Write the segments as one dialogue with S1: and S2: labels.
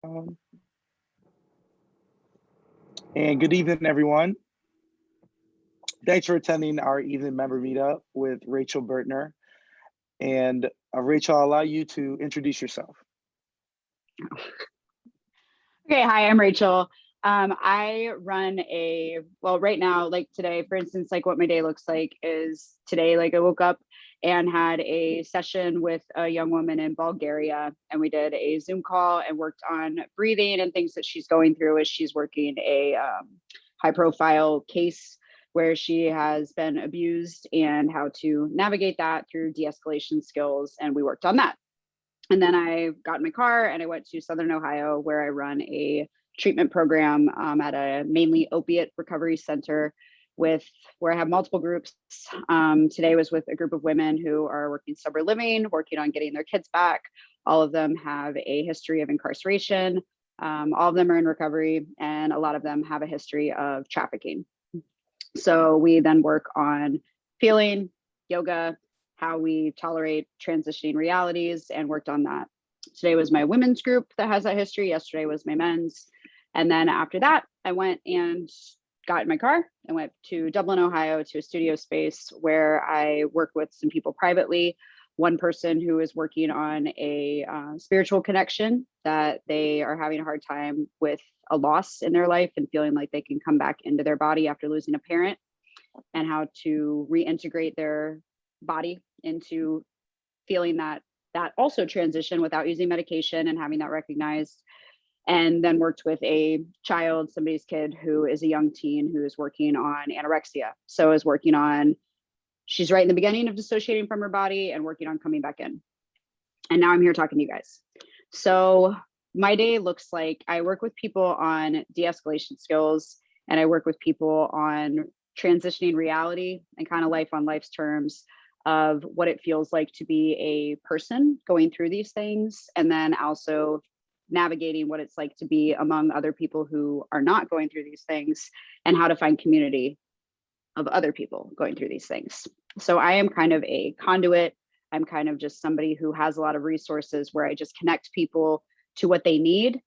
S1: Um, and good evening, everyone. Thanks for attending our evening member meetup with Rachel Bertner. And Rachel, I'll allow you to introduce yourself.
S2: Okay, hi, I'm Rachel. I run well, right now, like today, for instance, like what my day looks like is today, like I woke up and had a session with a young woman in Bulgaria, and we did a Zoom call and worked on breathing and things that she's going through as she's working a high profile case where she has been abused and how to navigate that through de-escalation skills. And we worked on that. And then I got in my car and I went to Southern Ohio, where I run a treatment program at a mainly opiate recovery center where I have multiple groups. Today was with a group of women who are working sober living, working on getting their kids back. All of them have a history of incarceration. All of them are in recovery, and a lot of them have a history of trafficking. So we then work on feeling, yoga, how we tolerate transitioning realities, and worked on that. Today was my women's group that has that history. Yesterday was my men's. And then after that, I went and got in my car and went to Dublin, Ohio, to a studio space where I work with some people privately. One person who is working on a spiritual connection that they are having a hard time with a loss in their life and feeling like they can come back into their body after losing a parent, and how to reintegrate their body into feeling that also transition without using medication and having that recognized. And then worked with a child, somebody's kid who is a young teen who is working on anorexia. So is working on, she's right in the beginning of dissociating from her body and working on coming back in. And now I'm here talking to you guys. So my day looks like I work with people on de-escalation skills, and I work with people on transitioning reality and kind of life on life's terms of what it feels like to be a person going through these things, and then also navigating what it's like to be among other people who are not going through these things, and how to find community of other people going through these things. So I am kind of a conduit. I'm kind of just somebody who has a lot of resources where I just connect people to what they need,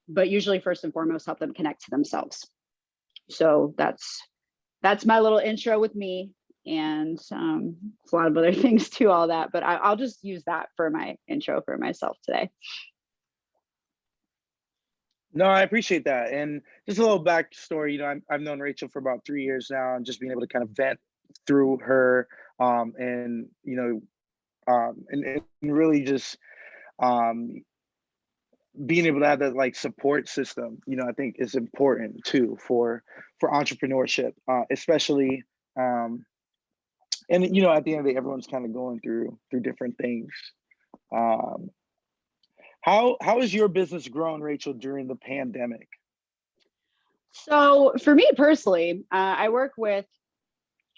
S2: but usually first and foremost help them connect to themselves. So that's my little intro with me. And it's a lot of other things to all that, but I'll just use that for my intro for myself today.
S1: No, I appreciate that. And just a little backstory, I've known Rachel for about 3 years now, and just being able to kind of vent through her, and really just being able to have that like support system, I think is important too for entrepreneurship, especially. And at the end of the day, everyone's kind of going through different things. How has your business grown, Rachel, during the pandemic?
S2: So for me personally, I work with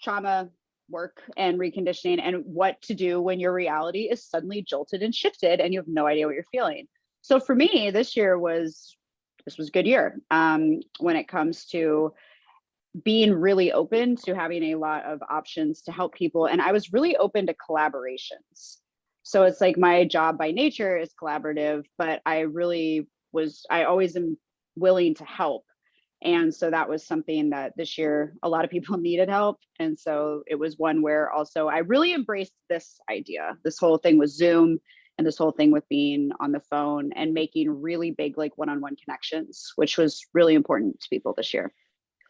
S2: trauma work and reconditioning, and what to do when your reality is suddenly jolted and shifted and you have no idea what you're feeling. So for me, this was a good year when it comes to being really open to having a lot of options to help people. And I was really open to collaborations. So it's like my job by nature is collaborative, but I always am willing to help. And so that was something that this year a lot of people needed help. And so it was one where also I really embraced this idea, this whole thing with Zoom and this whole thing with being on the phone and making really big, like one-on-one connections, which was really important to people this year.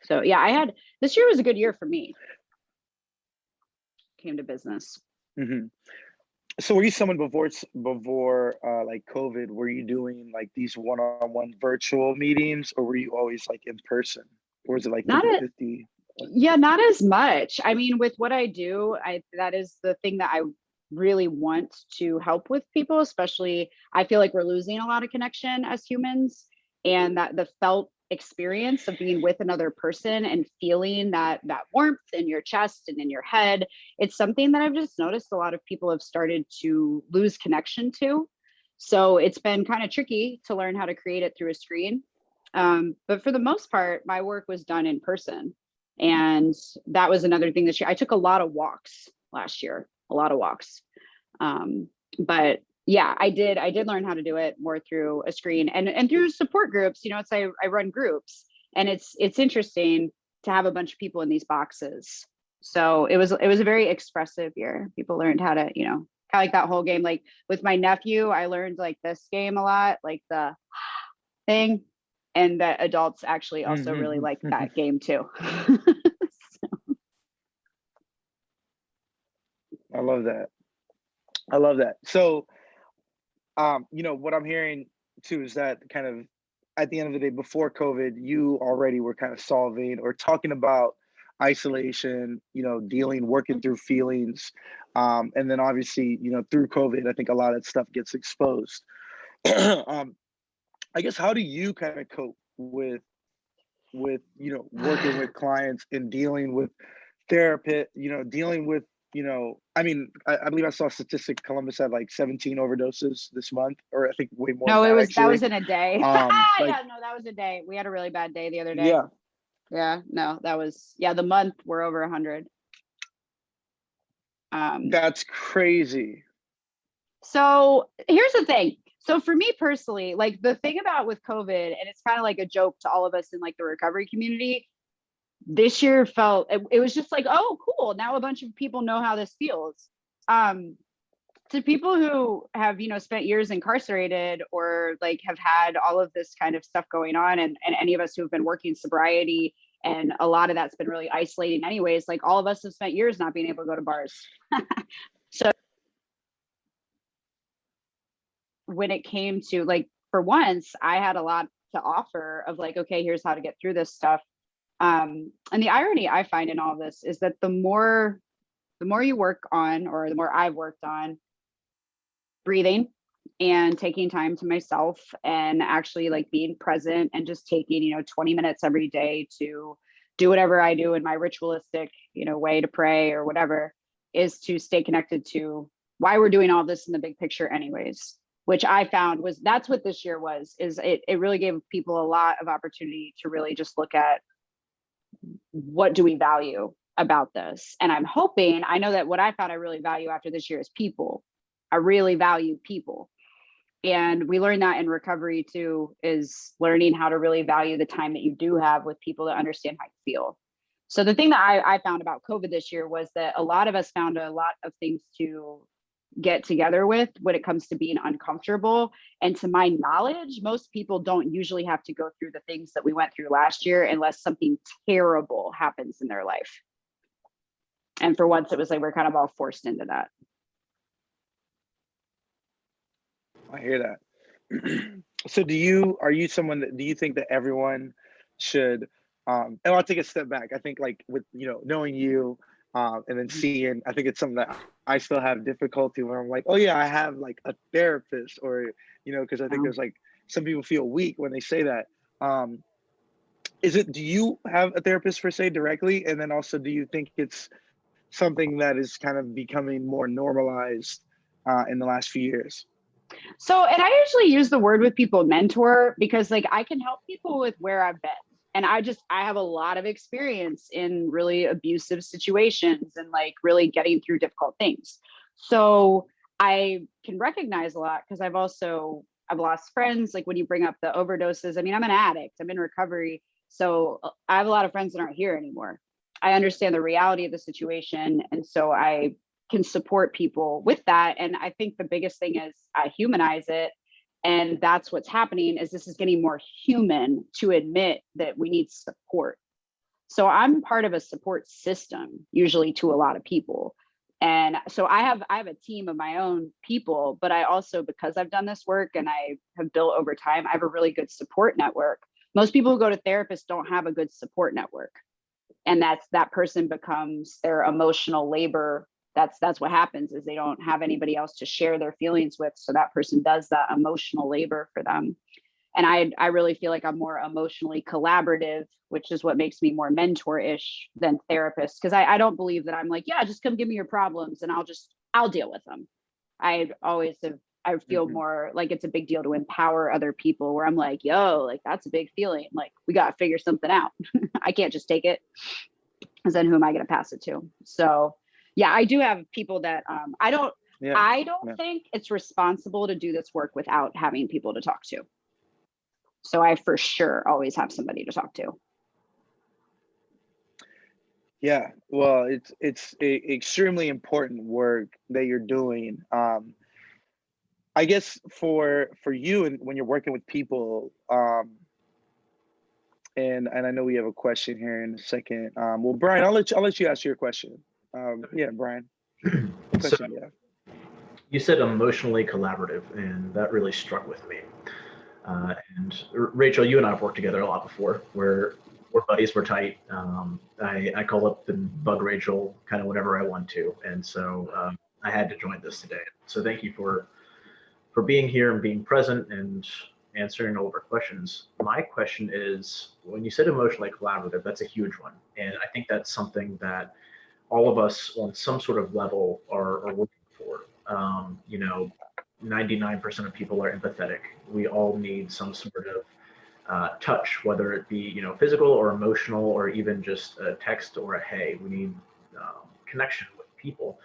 S2: So yeah, this year was a good year for me. Came to business.
S1: Mm-hmm. So were you someone before like COVID, were you doing like these one-on-one virtual meetings, or were you always like in person? Or was it like 50-50?
S2: Yeah, not as much. I mean, with what I do, that is the thing that I really want to help with people, especially I feel like we're losing a lot of connection as humans, and that the felt experience of being with another person and feeling that warmth in your chest and in your head, it's something that I've just noticed a lot of people have started to lose connection to. So it's been kind of tricky to learn how to create it through a screen. But for the most part, my work was done in person. And that was another thing this year. I took a lot of walks last year, a lot of walks. But Yeah, I did learn how to do it more through a screen and through support groups. It's I run groups, and it's interesting to have a bunch of people in these boxes. So it was a very expressive year. People learned how to, kind of like that whole game. Like with my nephew, I learned like this game a lot, like the thing, and that adults actually also really like that game too.
S1: I love that. I love that. So, what I'm hearing too is that kind of at the end of the day, before COVID, you already were kind of solving or talking about isolation, working through feelings. And then obviously, through COVID, I think a lot of stuff gets exposed. um, I guess how do you kind of cope with working with clients and dealing with therapist, dealing with, I mean, I believe I saw a statistic Columbus had like 17 overdoses this month, or I think way more than
S2: No,
S1: that
S2: that
S1: actually.
S2: was in a day.
S1: Like,
S2: Yeah, no, that was a day. We had a really bad day the other day.
S1: yeah,
S2: Yeah, no, that was, yeah, the month we're over 100.
S1: that's crazy.
S2: So here's the thing. So for me personally, like the thing about with COVID, and it's kind of like a joke to all of us in like the recovery community, this year it was just like, oh, cool. Now a bunch of people know how this feels. Um, to people who have, spent years incarcerated or like have had all of this kind of stuff going on, and any of us who have been working sobriety, and a lot of that's been really isolating anyways, like all of us have spent years not being able to go to bars. So when it came to like, for once, I had a lot to offer of like, okay, here's how to get through this stuff. And the irony I find in all of this is that the more you work on, or the more I've worked on breathing and taking time to myself and actually like being present and just taking 20 minutes every day to do whatever I do in my ritualistic way to pray or whatever, is to stay connected to why we're doing all this in the big picture anyways, which I found was that's what this year was, is it really gave people a lot of opportunity to really just look at what do we value about this. And I know that what I found I really value after this year is people. I really value people. And we learned that in recovery too, is learning how to really value the time that you do have with people that understand how you feel. So the thing that I found about COVID this year was that a lot of us found a lot of things to get together with when it comes to being uncomfortable. And to my knowledge, most people don't usually have to go through the things that we went through last year unless something terrible happens in their life. And for once, it was like we're kind of all forced into that.
S1: I hear that. So are you someone that, do you think that everyone should, and I'll take a step back. I think like with, knowing you, and then seeing, I think it's something that I still have difficulty where I'm like, oh yeah, I have like a therapist, or, cause I think
S2: Um,
S1: there's like, some people feel weak when they say that. Um, do you have a therapist per se directly? And then also, do you think it's something that is kind of becoming more normalized, in the last few years?
S2: So, and I usually use the word with people mentor, because like I can help people with where I've been. And I have a lot of experience in really abusive situations and like really getting through difficult things. So I can recognize a lot, because I've lost friends. Like when you bring up the overdoses, I mean, I'm an addict, I'm in recovery. So I have a lot of friends that aren't here anymore. I understand the reality of the situation. And so I can support people with that. And I think the biggest thing is I humanize it. And that's what's happening, is this is getting more human to admit that we need support. So I'm part of a support system, usually to a lot of people. And so I have a team of my own people, but I also, because I've done this work and I have built over time, I have a really good support network. Most people who go to therapists don't have a good support network. And that person becomes their emotional labor. That's what happens, is they don't have anybody else to share their feelings with, so that person does that emotional labor for them. And I really feel like I'm more emotionally collaborative, which is what makes me more mentor-ish than therapist, because I don't believe that I'm like, yeah, just come give me your problems and I'll deal with them. I feel
S1: Mhm.
S2: more like it's a big deal to empower other people, where I'm like, yo, like that's a big feeling, like we got to figure something out. I can't just take it, because then who am I going to pass it to? So yeah, I do have people that I don't
S1: Yeah.
S2: I don't
S1: Yeah.
S2: think it's responsible to do this work without having people to talk to. So I for sure always have somebody to talk to.
S1: Yeah. Well, it's extremely important work that you're doing. I guess for you and when you're working with people, and I know we have a question here in a second. Well, Brian, I'll let you ask your question. Yeah, Brian, what
S3: So
S1: question do you have?
S3: you said emotionally collaborative, and that really struck with me. And Rachel, you and I have worked together a lot before. We're buddies. We're tight. I call up and bug Rachel kind of whenever I want to, and so I had to join this today. So thank you for being here and being present and answering all of our questions. My question is, when you said emotionally collaborative, that's a huge one, and I think that's something that all of us on some sort of level are looking for. 99% of people are empathetic. We all need some sort of touch, whether it be physical or emotional or even just a text or a hey. We need connection with people.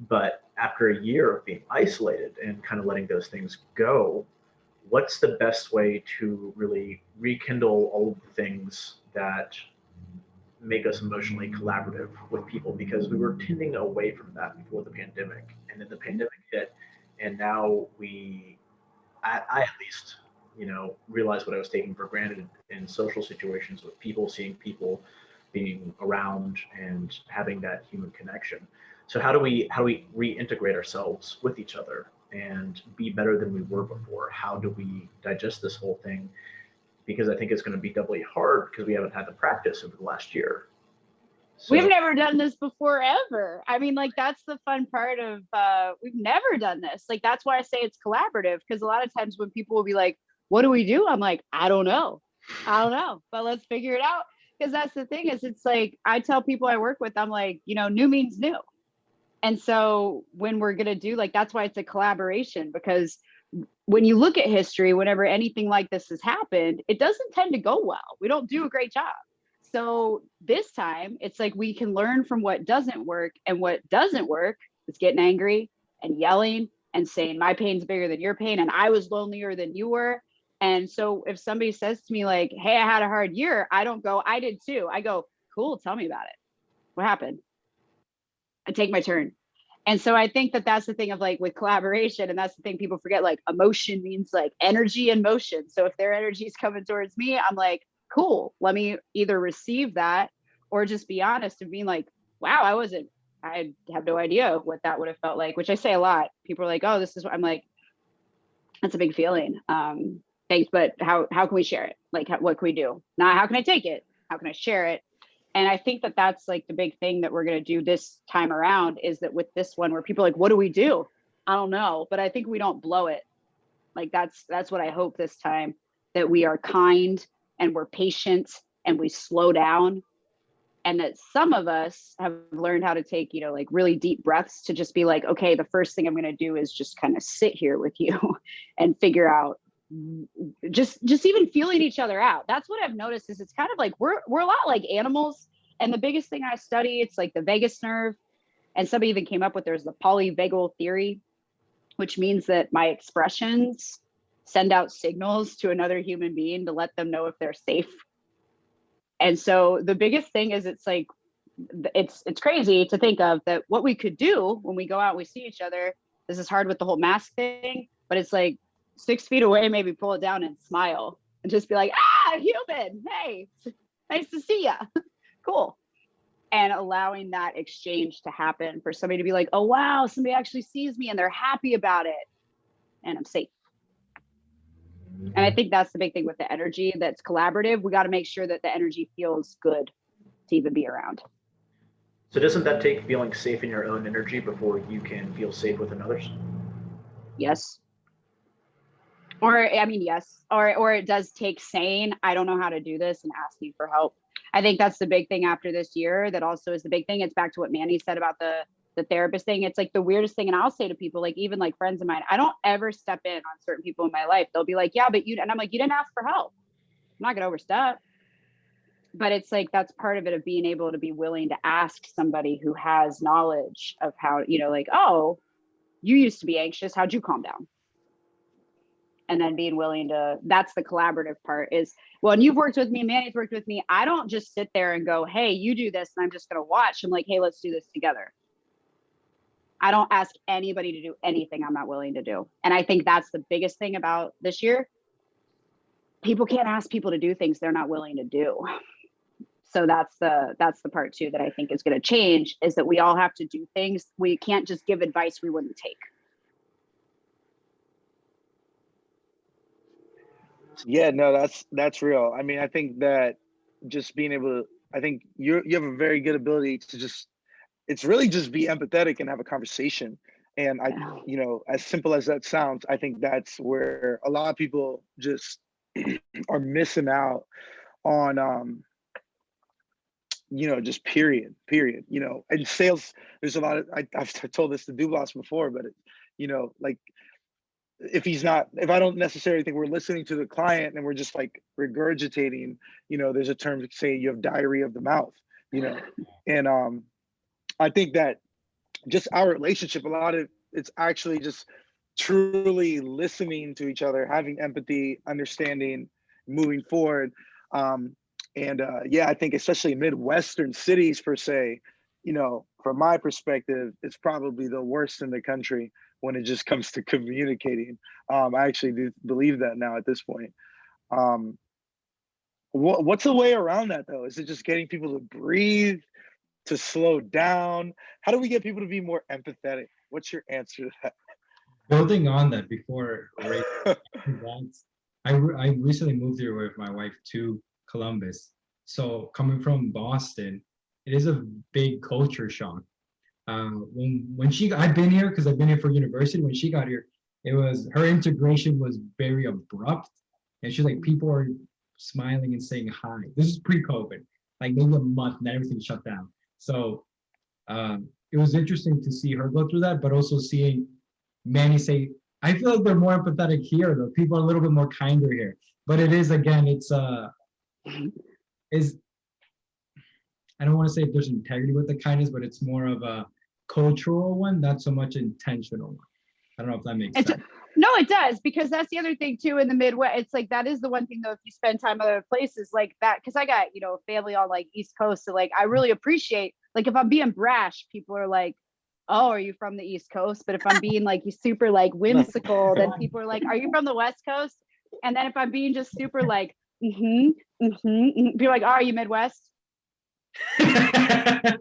S3: But after a year of being isolated and kind of letting those things go, what's the best way to really rekindle all of the things that make us emotionally collaborative with people, because we were tending away from that before the pandemic, and then the pandemic hit, and now I at least realized what I was taking for granted in social situations with people, seeing people, being around and having that human connection. So how do we reintegrate ourselves with each other and be better than we were before? How do we digest this whole thing? Because I think it's going to be doubly hard because we haven't had the practice over the last year.
S2: We've
S3: So
S2: never done this before ever. I mean, like that's the fun part of we've never done this. Like that's why I say it's collaborative, because a lot of times when people will be like, what do we do? I'm like, I don't know. I don't know, but let's figure it out. Because that's the thing is it's like I tell people I work with, I'm like, new means new. And so when we're gonna do like that's why it's a collaboration, because when you look at history, whenever anything like this has happened, it doesn't tend to go well. We don't do a great job. So this time, it's like we can learn from what doesn't work, and what doesn't work is getting angry and yelling and saying, my pain's bigger than your pain, and I was lonelier than you were. And so if somebody says to me, like, hey, I had a hard year, I don't go, I did too. I go, cool, tell me about it. What happened? I take my turn. And so I think that that's the thing of like with collaboration, and that's the thing people forget, like emotion means like energy and motion. So if their energy is coming towards me, I'm like, cool, let me either receive that or just be honest and being like, wow, I have no idea what that would have felt like, which I say a lot. People are like, oh, this is what I'm like, that's a big feeling. Thanks, but how can we share it? Like, what can we do? Not how can I take it? How can I share it? And I think that that's like the big thing that we're going to do this time around, is that with this one where people are like, what do we do? I don't know, but I think we don't blow it. Like that's what I hope this time, that we are kind and we're patient and we slow down, and that some of us have learned how to take, like really deep breaths to just be like, okay, the first thing I'm going to do is just kind of sit here with you and figure out just even feeling each other out. That's what I've noticed, is it's kind of like we're a lot like animals. And the biggest thing I study, it's like the vagus nerve. And somebody even came up with, there's the polyvagal theory, which means that my expressions send out signals to another human being to let them know if they're safe. And so the biggest thing is it's like it's crazy to think of that what we could do when we go out and we see each other. This is hard with the whole mask thing, but it's like 6 feet away, maybe pull it down and smile and just be like, human, hey, nice to see ya. Cool. And allowing that exchange to happen, for somebody to be like, oh wow, somebody actually sees me and they're happy about it and I'm safe. And I think that's the big thing with the energy that's collaborative. We got to make sure that the energy feels good to even be around.
S3: so doesn't that take feeling safe in your own energy before you can feel safe with another's?
S2: Yes. Or I mean, yes. Or it does take saying, I don't know how to do this, and asking for help. I think that's the big thing after this year. That also is the big thing. It's back to what Manny said about the therapist thing. It's like the weirdest thing. And I'll say to people, like even like friends of mine, I don't ever step in on certain people in my life. They'll be like, yeah, but and I'm like, you didn't ask for help. I'm not gonna overstep. But it's like that's part of it, of being able to be willing to ask somebody who has knowledge of how, like, oh, you used to be anxious, how'd you calm down? And then being willing to, that's the collaborative part is, well, and you've worked with me, Manny's worked with me. I don't just sit there and go, hey, you do this and I'm just going to watch. I'm like, hey, let's do this together. I don't ask anybody to do anything I'm not willing to do. And I think that's the biggest thing about this year. People can't ask people to do things they're not willing to do. So that's the part too that I think is going to change, is that we all have to do things. We can't just give advice we wouldn't take.
S1: Yeah, no, that's real. I mean, I think that just being able to, I think you have a very good ability to just, it's really just be empathetic and have a conversation. And I, you know, as simple as that sounds, I think that's where a lot of people just are missing out on, you know, just period, you know, and sales, there's a lot of, I've told this to Dubois before, but, you know, like, if I don't necessarily think we're listening to the client and we're just like regurgitating, you know, there's a term to say you have diarrhea of the mouth, you know, and I think that just our relationship, a lot of it's actually just truly listening to each other, having empathy, understanding, moving forward. Yeah, I think especially Midwestern cities per se, you know, from my perspective, it's probably the worst in the country when it just comes to communicating. I actually do believe that now at this point. What's the way around that though? Is it just getting people to breathe, to slow down? How do we get people to be more empathetic? What's your answer to that?
S4: Building on that, before I recently moved here with my wife to Columbus. So coming from Boston, it is a big culture shock. When I've been here because I've been here for university. When she got here, her integration was very abrupt, and she's like, people are smiling and saying hi. This is pre-COVID, like maybe a month, and everything shut down. So it was interesting to see her go through that, but also seeing Manny say, I feel like they're more empathetic here, though. People are a little bit more kinder here. But it is, again, I don't want to say if there's integrity with the kindness, but it's more of a cultural one, not so much intentional one. I don't know if that makes sense.
S2: No, it does, because that's the other thing too in the Midwest. It's like, that is the one thing though, if you spend time other places like that, because I got, you know, family on like East Coast. So like, I really appreciate, like if I'm being brash, people are like, oh, are you from the East Coast? But if I'm being like super like whimsical, then people are like, are you from the West Coast? And then if I'm being just super like, be like, oh, are you Midwest?
S5: That's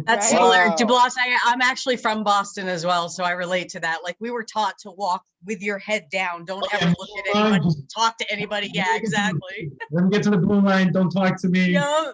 S2: Right?
S5: similar.
S1: Wow.
S5: Dubois, I'm actually from Boston as well, so I relate to that. Like, we were taught to walk with your head down. Don't ever look at anybody, talk to anybody. Yeah, exactly.
S4: Let me get to the blue line. Don't talk to me.
S5: Yeah.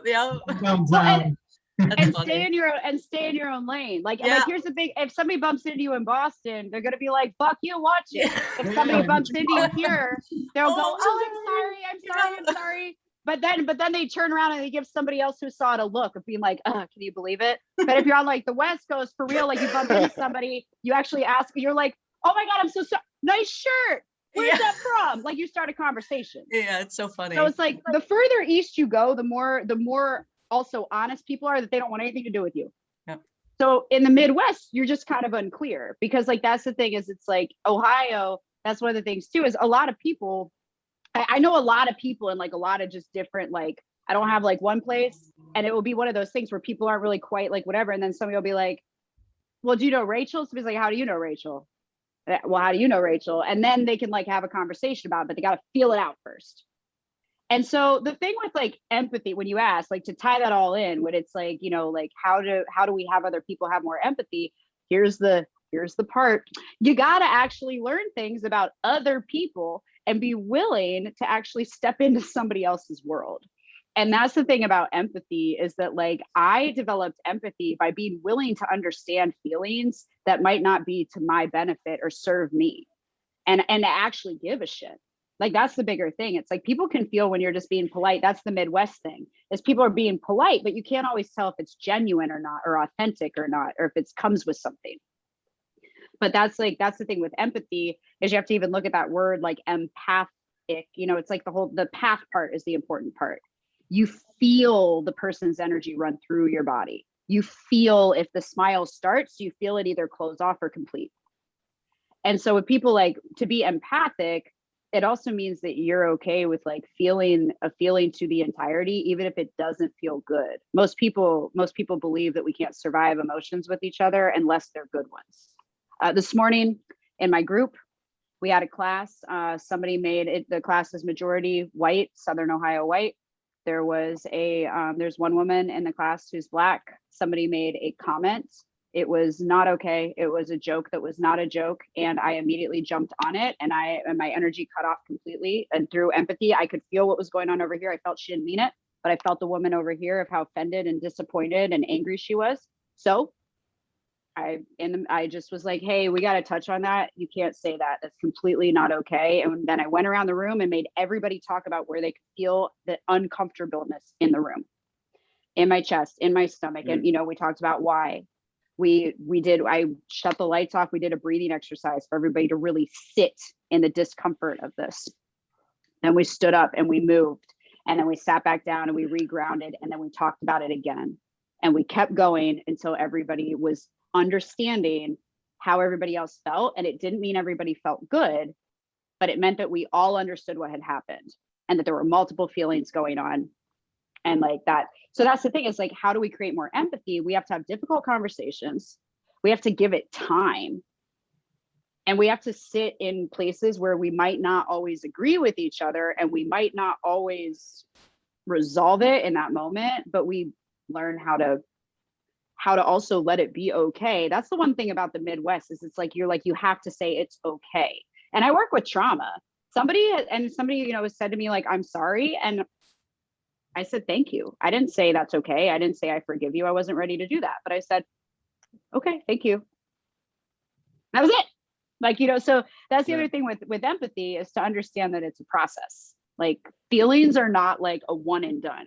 S2: And stay in your own lane. Like here's the thing: if somebody bumps into you in Boston, they're gonna be like, "Fuck you, watch it." If somebody bumps into you here, they'll go, "Oh, I'm sorry." But then they turn around and they give somebody else who saw it a look of being like, can you believe it? But if you're on like the West Coast for real, like you bump into somebody, you actually ask, you're like, "Oh my God, I'm so sorry. Nice shirt. Where's that from?" Like you start a conversation.
S5: Yeah, it's so funny.
S2: So it's like the further east you go, the more also honest people are, that they don't want anything to do with you.
S5: Yep.
S2: So in the Midwest, you're just kind of unclear, because like that's the thing, is it's like Ohio, that's one of the things too, is a lot of people, I know a lot of people in like a lot of just different, like, I don't have like one place, and it will be one of those things where people aren't really quite like whatever. And then somebody will be like, well, do you know Rachel? Somebody's like, how do you know Rachel? Well, how do you know Rachel? And then they can like have a conversation about it, but they got to feel it out first. And so the thing with like empathy, when you ask, like to tie that all in, when it's like, you know, like how do we have other people have more empathy? Here's the part. You got to actually learn things about other people and be willing to actually step into somebody else's world. And that's the thing about empathy, is that like I developed empathy by being willing to understand feelings that might not be to my benefit or serve me, and to actually give a shit. Like that's the bigger thing. It's like people can feel when you're just being polite. That's the Midwest thing, is people are being polite, but you can't always tell if it's genuine or not, or authentic or not, or if it comes with something. But that's the thing with empathy, is you have to even look at that word, like empathic, you know, it's like the path part is the important part. You feel the person's energy run through your body. You feel if the smile starts, you feel it either close off or complete. And so with people, like, to be empathic, it also means that you're okay with like feeling a feeling to the entirety, even if it doesn't feel good. Most people believe that we can't survive emotions with each other unless they're good ones. This morning in my group, we had a class. Somebody made it. The class is majority white, Southern Ohio white. There was there's one woman in the class who's Black. Somebody made a comment. It was not okay. It was a joke that was not a joke. And I immediately jumped on it, and my energy cut off completely. And through empathy, I could feel what was going on over here. I felt she didn't mean it, but I felt the woman over here of how offended and disappointed and angry she was. So I just was like, hey, we got to touch on that. You can't say that. That's completely not okay. And then I went around the room and made everybody talk about where they could feel the uncomfortableness in the room, in my chest, in my stomach. And, we talked about why. I shut the lights off. We did a breathing exercise for everybody to really sit in the discomfort of this. Then we stood up and we moved, and then we sat back down and we regrounded, and then we talked about it again. And we kept going until everybody was understanding how everybody else felt. And it didn't mean everybody felt good, but it meant that we all understood what had happened and that there were multiple feelings going on. And like that. So that's the thing, is like, how do we create more empathy? We have to have difficult conversations. We have to give it time. And we have to sit in places where we might not always agree with each other, and we might not always resolve it in that moment, but we learn how to also let it be okay. That's the one thing about the Midwest, is it's like, you have to say it's okay. And I work with trauma. Somebody has said to me, like, I'm sorry. And I said, thank you. I didn't say that's okay. I didn't say I forgive you. I wasn't ready to do that. But I said, okay, thank you. That was it. Like, so that's the other thing with empathy, is to understand that it's a process. Like, feelings are not like a one and done,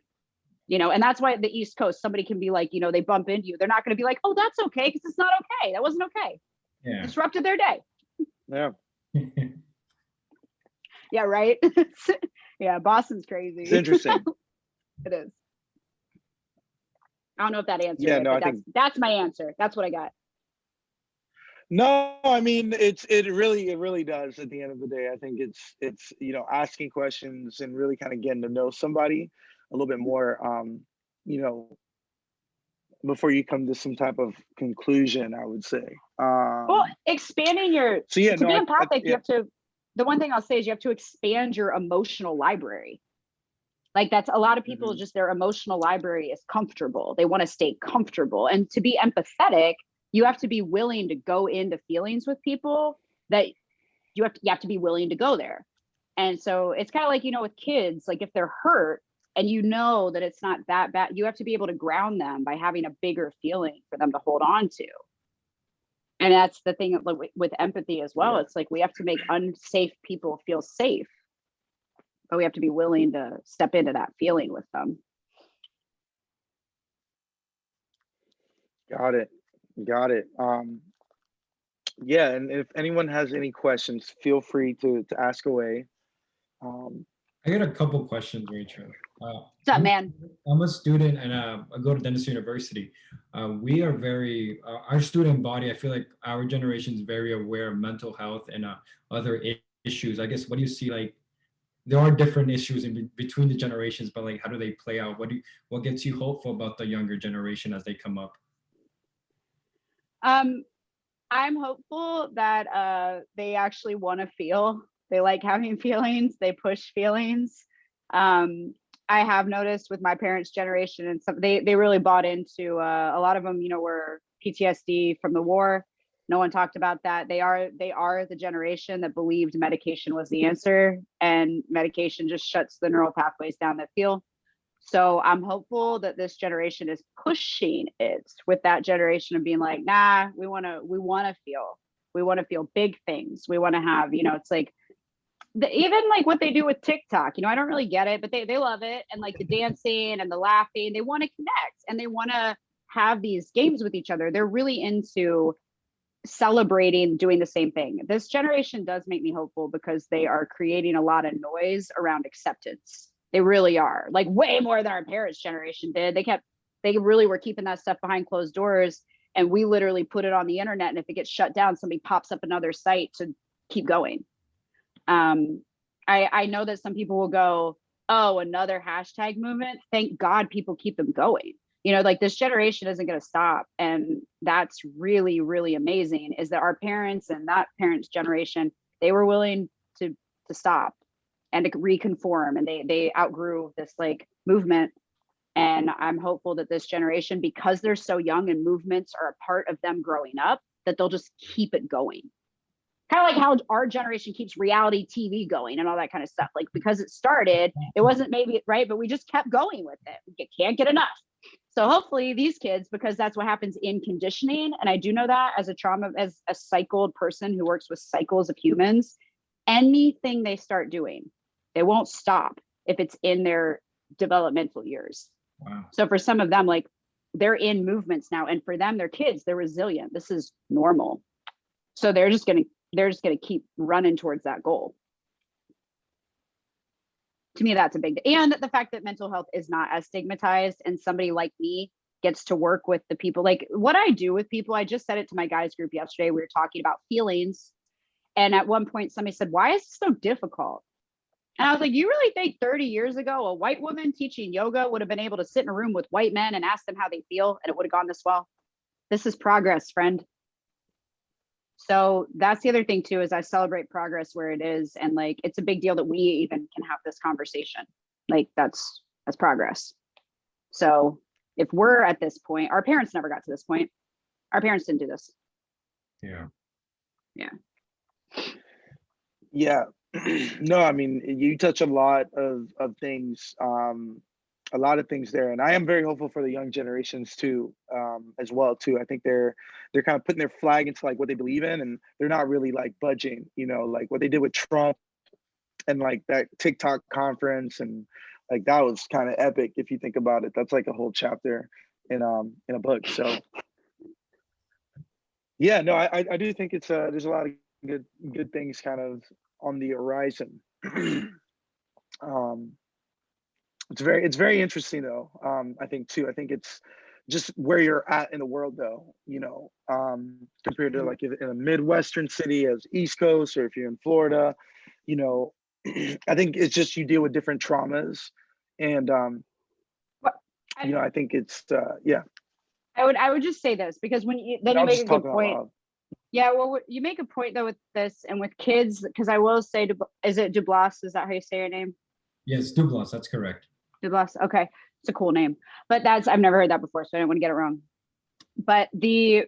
S2: and that's why the East Coast, somebody can be like, they bump into you. They're not going to be like, oh, that's okay, because it's not okay. That wasn't okay. Yeah. Disrupted their day.
S1: Yeah.
S2: Yeah, right. Yeah, Boston's crazy.
S1: It's interesting.
S2: It is. I don't know if that answers
S1: Yeah,
S2: it,
S1: no,
S2: but that's my answer. That's what I got.
S1: No, I mean, it really does. At the end of the day, I think it's asking questions and really kind of getting to know somebody a little bit more, before you come to some type of conclusion, I would say.
S2: Well, expanding your
S1: so yeah,
S2: to be empathic, you have to. The one thing I'll say is you have to expand your emotional library. Like, that's a lot of people, just their emotional library is comfortable. They want to stay comfortable. And to be empathetic, you have to be willing to go into feelings with people that you have to be willing to go there. And so it's kind of like, with kids, like, if they're hurt and that it's not that bad, you have to be able to ground them by having a bigger feeling for them to hold on to. And that's the thing with empathy as well. It's like, we have to make unsafe people feel safe, but we have to be willing to step into that feeling with them.
S1: Got it. Yeah, and if anyone has any questions, feel free to ask away.
S4: I got a couple questions, Rachel.
S2: What's up, man?
S4: I'm a student, and I go to Dennis University. We are very, our student body, I feel like our generation is very aware of mental health and other issues. I guess, what do you see, like, there are different issues between the generations, but like, how do they play out? What gets you hopeful about the younger generation as they come up?
S2: I'm hopeful that they actually want to feel. They like having feelings. They push feelings. I have noticed with my parents' generation, and some they really bought into a lot of them. Were PTSD from the war. No one talked about that. They are the generation that believed medication was the answer, and medication just shuts the neural pathways down that feel. So I'm hopeful that this generation is pushing it with that generation of being like, nah, we want to feel big things. We want to have, it's like even like what they do with TikTok, I don't really get it, but they love it. And like the dancing and the laughing, they want to connect and they want to have these games with each other. They're really into celebrating doing the same thing. This generation does make me hopeful because they are creating a lot of noise around acceptance. They really are, like way more than our parents' generation did. They really were keeping that stuff behind closed doors. and we literally put it on the internet, and if it gets shut down, somebody pops up another site to keep going. I know that some people will go, oh, another hashtag movement. Thank God people keep them going. You know, like this generation isn't going to stop. And that's really, really amazing, is that our parents and that parents' generation, they were willing to stop and to reconform, and they outgrew this like movement. And I'm hopeful that this generation, because they're so young and movements are a part of them growing up, that they'll just keep it going. Kind of like how our generation keeps reality TV going and all that kind of stuff. Like, because it started, it wasn't maybe right, but we just kept going with it. We can't get enough. So hopefully these kids, because that's what happens in conditioning. And I do know that as a cycled person who works with cycles of humans, anything they start doing, they won't stop if it's in their developmental years.
S4: Wow.
S2: So for some of them, like, they're in movements now, and for them, they're kids, they're resilient. This is normal. So they're just going to keep running towards that goal. To me, that's a big, and the fact that mental health is not as stigmatized, and somebody like me gets to work with the people. Like what I do with people, I just said it to my guys group yesterday. We were talking about feelings. And at one point somebody said, why is this so difficult? And I was like, you really think 30 years ago, a white woman teaching yoga would have been able to sit in a room with white men and ask them how they feel, and it would have gone this well? This is progress, friend. So that's the other thing too, is I celebrate progress where it is. And like, it's a big deal that we even can have this conversation. Like that's progress. So if we're at this point, our parents never got to this point. Our parents didn't do this.
S4: Yeah.
S1: No, I mean, you touch a lot of things, a lot of things there, and I am very hopeful for the young generations too, as well too. I think they're kind of putting their flag into like what they believe in, and they're not really like budging, you know, like what they did with Trump and like that TikTok conference, and like that was kind of epic if you think about it. That's like a whole chapter in a book. So yeah, no, I do think it's there's a lot of good things kind of on the horizon. It's very interesting though. I think too. I think it's just where you're at in the world though, you know, compared to like in a Midwestern city as East Coast, or if you're in Florida, you know, I think it's just you deal with different traumas, and you know, I think it's yeah.
S2: I would just say this, because when you then
S1: I
S2: you
S1: was
S2: make a
S1: just
S2: good
S1: talking out
S2: point.
S1: loud.
S2: Yeah, well, you make a point though with this and with kids, because I will say, is it Dubois? Is that how you say your name?
S4: Yes, Douglas, that's correct.
S2: Dubois. Okay, it's a cool name, but I've never heard that before, so I didn't want to get it wrong. But the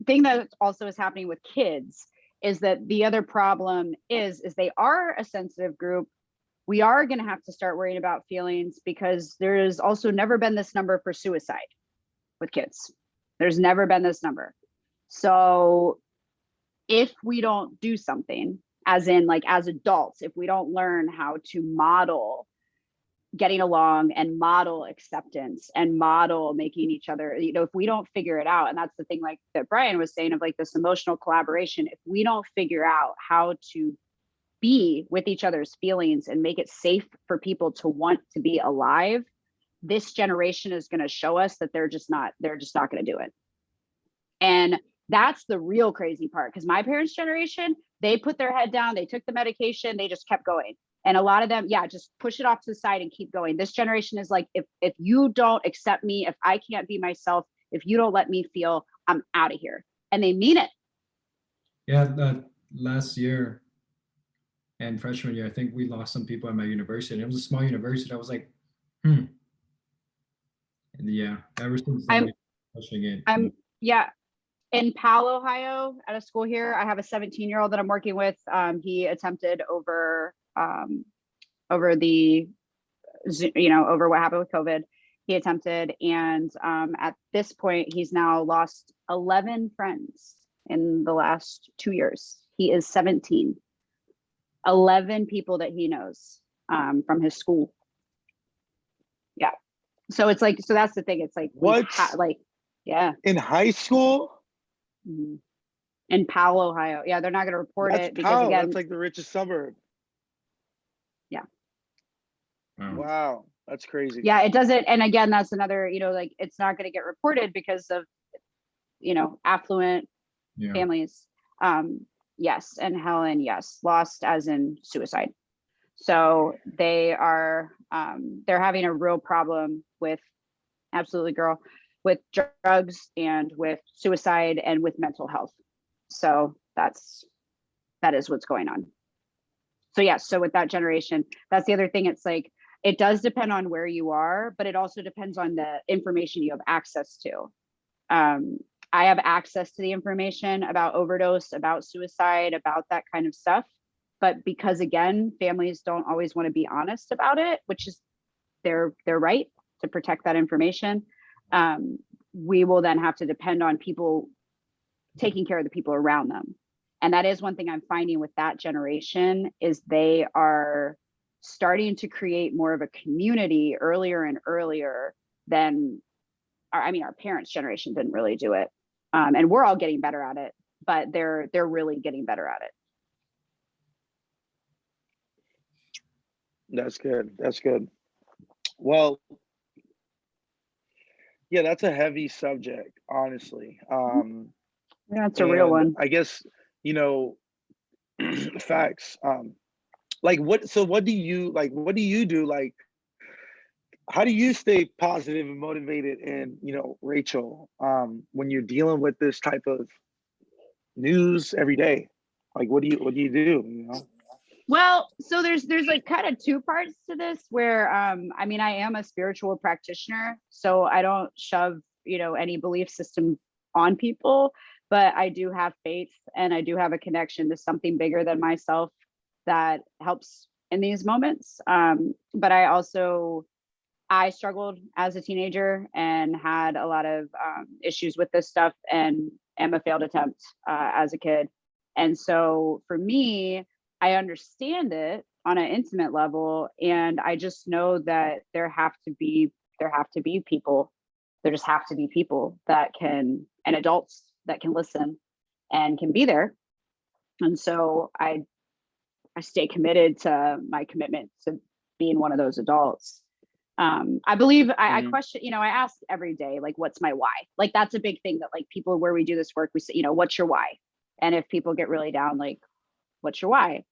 S2: thing that also is happening with kids is that the other problem is they are a sensitive group. We are going to have to start worrying about feelings, because there's also never been this number for suicide with kids. There's never been this number. So if we don't do something, as in like as adults, if we don't learn how to model getting along and model acceptance and model making each other, you know, if we don't figure it out, and that's the thing like that Brian was saying of like this emotional collaboration, if we don't figure out how to be with each other's feelings and make it safe for people to want to be alive, this generation is going to show us that they're just not going to do it. And that's the real crazy part, because my parents' generation, they put their head down, they took the medication, they just kept going. And a lot of them, yeah, just push it off to the side and keep going. This generation is like, if you don't accept me, if I can't be myself, if you don't let me feel, I'm out of here. And they mean it.
S4: Yeah, last year and freshman year, I think we lost some people at my university. And it was a small university. I was like, And yeah, ever since then, pushing it.
S2: Yeah. In Powell, Ohio, at a school here, I have a 17-year-old that I'm working with. He attempted over the, you know, over what happened with COVID. He attempted, and at this point, he's now lost 11 friends in the last 2 years. He is 17. 11 people that he knows from his school. Yeah. So it's like, so that's the thing. It's like,
S1: What?
S2: Like, yeah.
S1: In high school?
S2: Mm-hmm. In Powell, Ohio. Yeah, they're not going to report it because
S1: Powell.
S2: again,
S1: That's like the richest suburb.
S2: Yeah.
S1: Wow, that's crazy.
S2: Yeah, it doesn't. And again, that's another, you know, like it's not going to get reported because of affluent
S4: Yeah.
S2: families, yes, and Helen, yes, lost as in suicide. So they are they're having a real problem with, absolutely girl, with drugs and with suicide and with mental health. So that is what's going on. So yes, so with that generation, that's the other thing. It's like, it does depend on where you are, but it also depends on the information you have access to. I have access to the information about overdose, about suicide, about that kind of stuff. But because again, families don't always want to be honest about it, which is their right to protect that information. We will then have to depend on people taking care of the people around them. And that is one thing I'm finding with that generation, is they are starting to create more of a community earlier and earlier than our parents' generation didn't really do it. And we're all getting better at it, but they're really getting better at it.
S1: That's good. That's good. Well, yeah, that's a heavy subject, honestly.
S2: Yeah, it's a real one.
S1: I guess, facts. Like what do you do? Like, how do you stay positive and motivated? And, Rachel, when you're dealing with this type of news every day, like, what do you do?
S2: Well, so there's like kind of two parts to this where I am a spiritual practitioner, so I don't shove, any belief system on people, but I do have faith and I do have a connection to something bigger than myself that helps in these moments. But I struggled as a teenager and had a lot of issues with this stuff, and am a failed attempt as a kid. And so for me, I understand it on an intimate level, and I just know that there have to be people. There just have to be people that can, and adults that can listen and can be there. And so I stay committed to my commitment to being one of those adults. I believe I question, I ask every day, like, what's my why? Like, that's a big thing that, like, people, where we do this work, we say, what's your why? And if people get really down, like, what's your why?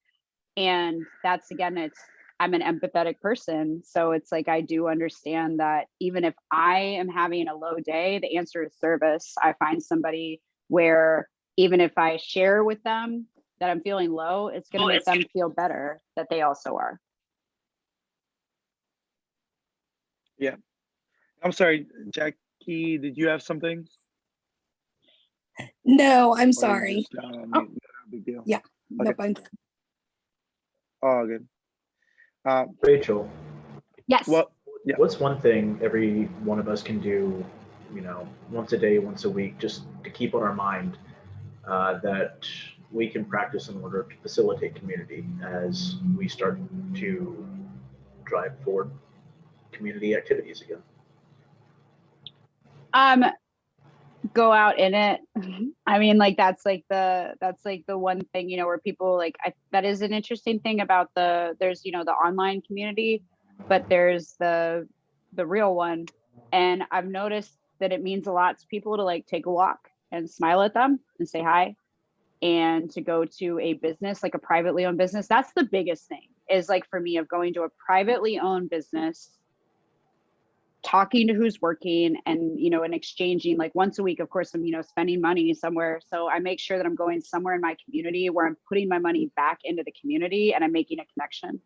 S2: And that's, again, I'm an empathetic person. So it's like, I do understand that even if I am having a low day, the answer is service. I find somebody where even if I share with them that I'm feeling low, it's going to make them feel better that they also are.
S1: Yeah. I'm sorry, Jackie, did you have something?
S6: No, I'm
S1: Or
S6: sorry.
S1: just, no big deal.
S6: Yeah.
S1: Okay.
S6: Nope, I'm done.
S1: Oh, good.
S3: Rachel,
S2: Yes.
S1: Yeah.
S3: what's one thing every one of us can do, once a day, once a week, just to keep on our mind that we can practice in order to facilitate community as we start to drive forward community activities again?
S2: Go out in it. I mean, like, that's like the one thing, where people, like, that is an interesting thing about there's, the online community, but there's the real one. And I've noticed that it means a lot to people to, like, take a walk and smile at them and say hi, and to go to a business, like a privately owned business. That's the biggest thing, is, like, for me, of going to a privately owned business, talking to who's working, and and exchanging, like, once a week, of course, I'm spending money somewhere, so I make sure that I'm going somewhere in my community where I'm putting my money back into the community and I'm making a connection.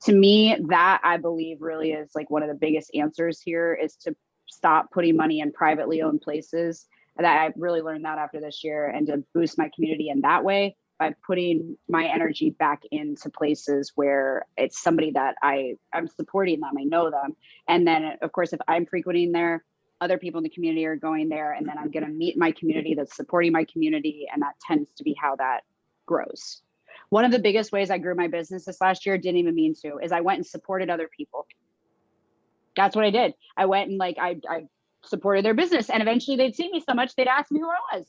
S2: To me, that, I believe, really is, like, one of the biggest answers here, is to stop putting money in privately owned places. And I really learned that after this year, and to boost my community in that way by putting my energy back into places where it's somebody that I'm supporting them, I know them. And then, of course, if I'm frequenting there, other people in the community are going there, and then I'm going to meet my community that's supporting my community. And that tends to be how that grows. One of the biggest ways I grew my business this last year, didn't even mean to, is I went and supported other people. That's what I did. I went and, like, I supported their business, and eventually they'd see me so much, they'd ask me who I was.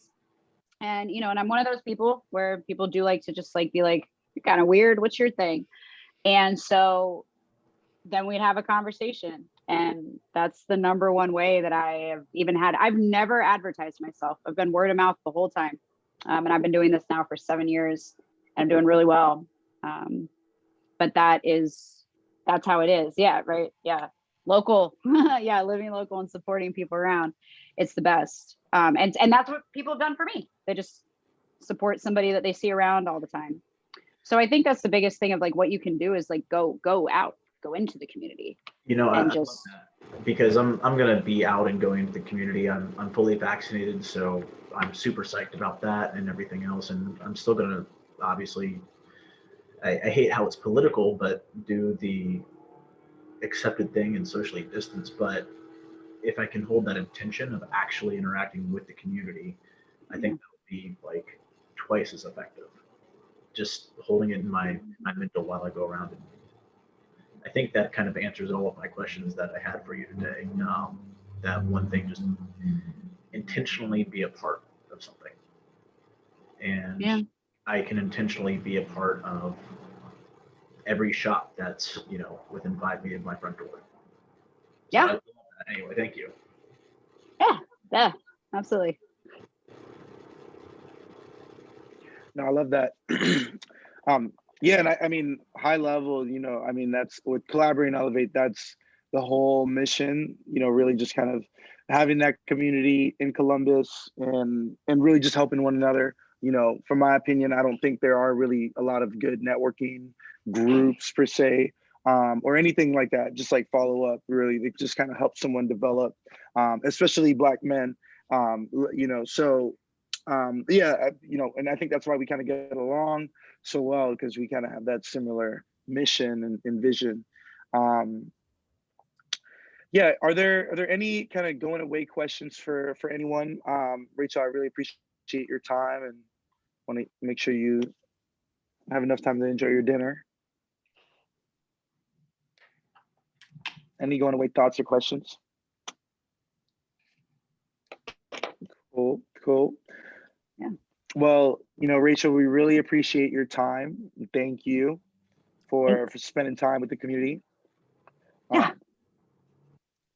S2: And, and I'm one of those people where people do like to just, like, be like, you're kind of weird, what's your thing? And so then we'd have a conversation, And that's the number one way that I have even had. I've never advertised myself. I've been word of mouth the whole time. And I've been doing this now for 7 years and I'm doing really well. But that's how it is. Yeah. Right. Yeah. Local. Yeah. Living local and supporting people around. It's the best. And that's what people have done for me. They just support somebody that they see around all the time. So I think that's the biggest thing of like what you can do is like go out, go into the community.
S3: You know,
S2: And
S3: I
S2: just
S3: love that because I'm gonna be out and going into the community. I'm fully vaccinated, so I'm super psyched about that and everything else. And I'm still gonna obviously I hate how it's political, but do the accepted thing and socially distance. But if I can hold that intention of actually interacting with the community, I think that would be like twice as effective. Just holding it in my mental while I go around. And I think that kind of answers all of my questions that I had for you today. That one thing, just intentionally be a part of something. And
S2: yeah.
S3: I can intentionally be a part of every shop that's, within 5 feet of my front door. So
S2: Yeah.
S3: I love that. Anyway, thank you.
S2: Yeah, absolutely.
S1: No, I love that. Yeah, and I mean, high level, that's with Collaborate and Elevate, that's the whole mission, really just kind of having that community in Columbus and really just helping one another. From my opinion, I don't think there are really a lot of good networking groups per se, or anything like that. Just like follow up, really, that just kind of help someone develop, especially Black men. So yeah, and I think that's why we kind of get along so well, because we kind of have that similar mission and vision. Yeah, are there any kind of going away questions for anyone? Rachel, I really appreciate your time and want to make sure you have enough time to enjoy your dinner. Any going away thoughts or questions? Cool.
S2: Yeah.
S1: Well, Rachel, we really appreciate your time. Thank you for spending time with the community.